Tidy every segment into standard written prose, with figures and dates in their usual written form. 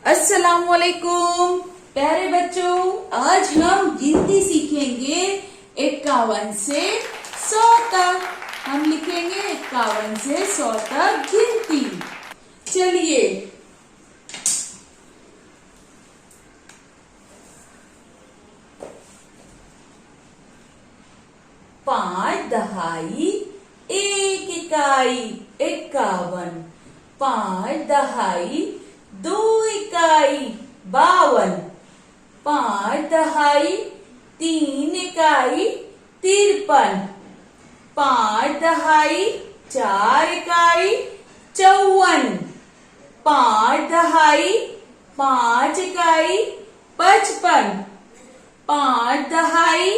अस्सलामुअलैकुम प्यारे बच्चों, आज हम गिनती सीखेंगे 51 से 100 तक। हम लिखेंगे 51 से 100 तक गिनती। चलिए, 5 दहाई 1 इकाई 51, 5 दहाई 2 इकाई 52, 5 दहाई 3 इकाई 53, 5 दहाई 4 इकाई 54, 5 दहाई 5 इकाई 55, 5 दहाई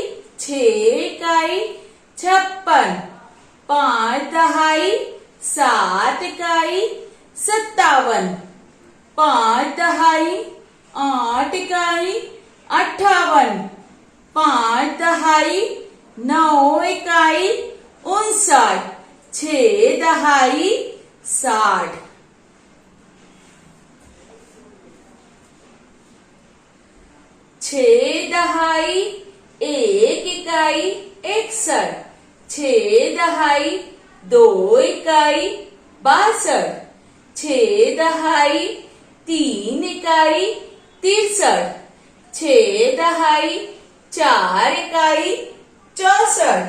6 इकाई 56, 5 दहाई 7 इकाई 57, 5 दहाई 8 इकाई 58, 5 दहाई 9 इकाई 59, 6 दहाई 60, 6 दहाई 1 इकाई 61, 6 दहाई 2 इकाई 62, 6 दहाई 3 इकाई 63, 6 दहाई 4 इकाई 64,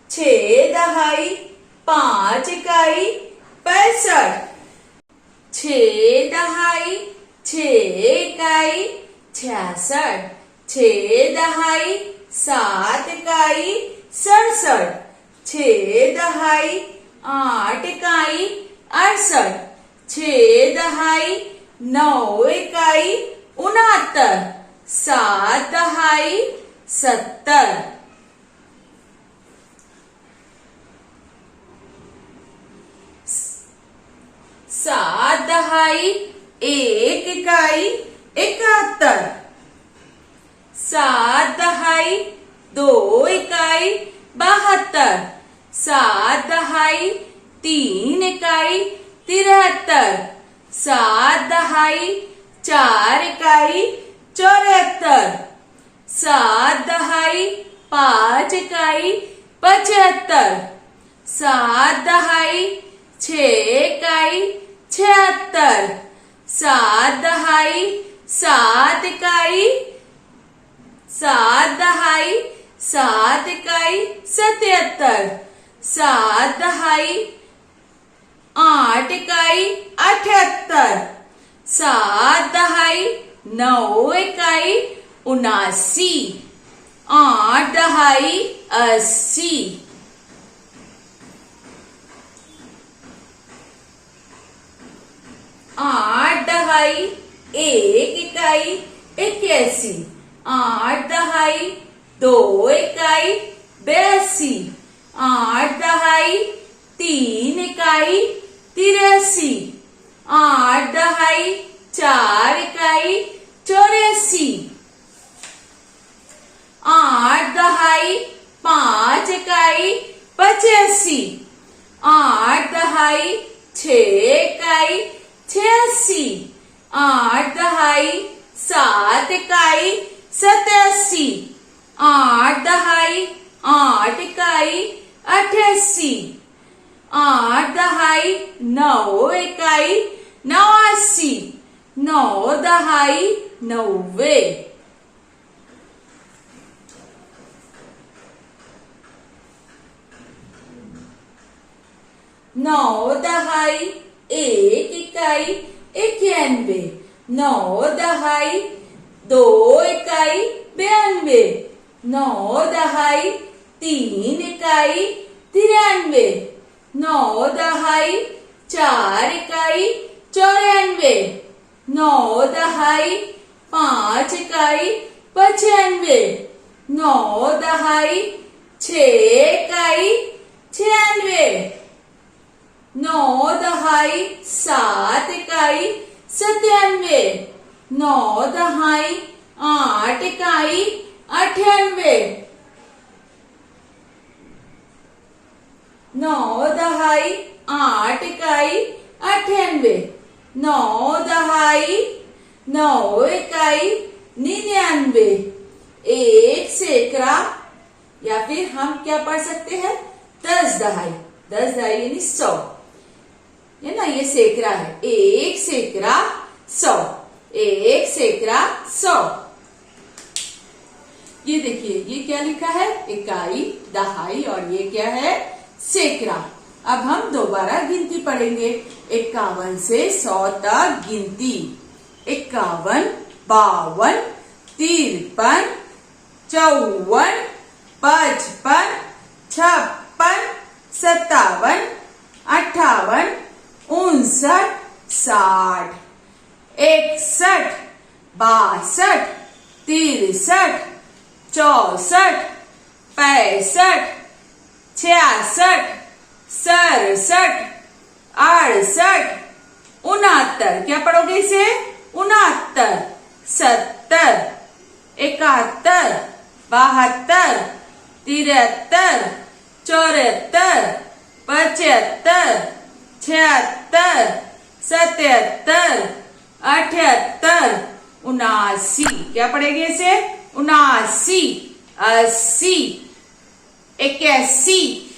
6 दहाई 5 इकाई 65, 6 दहाई 6 इकाई 66, 6 दहाई 7 इकाई 67, 6 दहाई 8 इकाई 68, 6 दहाई 9 इकाई 69, 7 दहाई 70, 7 दहाई 1 इकाई 71, 7 दहाई 2 इकाई 72, 7 दहाई 3 इकाई 73, 7 दहाई 4 इकाई 74, 7 दहाई 5 इकाई 75, 7 दहाई 6 इकाई 76, 7 दहाई 7 इकाई 7 दहाई 7 इकाई 77, 7 दहाई 8 इकाई 78, 7 दहाई 9 इकाई 79, 8 दहाई 80, 8 दहाई 1 इकाई 81, 8 दहाई 2 इकाई 82, 8 दहाई 3 इकाई 83, 8 दहाई 4 इकाई 84, 8 दहाई 5 इकाई 85, 8 दहाई 6 इकाई 86, 8 दहाई 7 इकाई 87, 8 दहाई 8 इकाई 88, 8 दहाई 9 इकाई 89, 9 दहाई 90, 9 दहाई 1 इकाई 91, 9 दहाई 2 इकाई 92, 9 दहाई 3 इकाई 93, 9 दहाई 4 इकाई 94, 9 दहाई 5 इकाई 95, 9 दहाई 6 इकाई 96, 9 दहाई 7 इकाई 97, 9 दहाई 8 इकाई 98, 9 दहाई 8 इकाई 98, 9 दहाई 9 इकाई 99, 1 सैकड़ा, या फिर हम क्या पढ़ सकते हैं 10 दहाई, 10 दहाई यानी 100 है ना, ये सैकड़ा है। 1 सैकड़ा 100, 1 सैकड़ा 100। ये देखिए ये क्या लिखा है, इकाई, दहाई, और ये क्या है सैकड़ा। अब हम दोबारा गिनती पढ़ेंगे। 51 से 100 तक गिनती। 51, 52, 53, 54, 55, 56, 57, 58, 59, 60, 61, 62, 63, 64, 65, 66, 67, 68, 69, क्या पढ़ोगे इसे 69, 70, 71, 72, 73, 74, 75, 76, 77, 78, 79, क्या पढ़ेंगे इसे 79, 80, 81,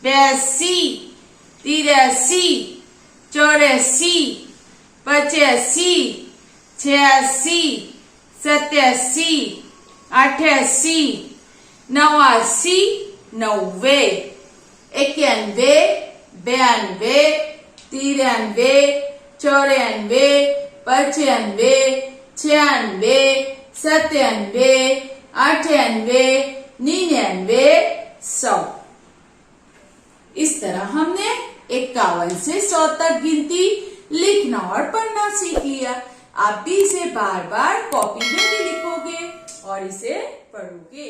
82, 83, 84, 85, 86, 87, 88, 89, 90, 91, 92, 93, 94, 95, 96, 97, 98, 99, 100। इस तरह हमने 51 से 100 तक गिनती लिखना और पढ़ना सीख लिया। आप भी इसे बार बार कॉपी में भी लिखोगे और इसे पढ़ोगे।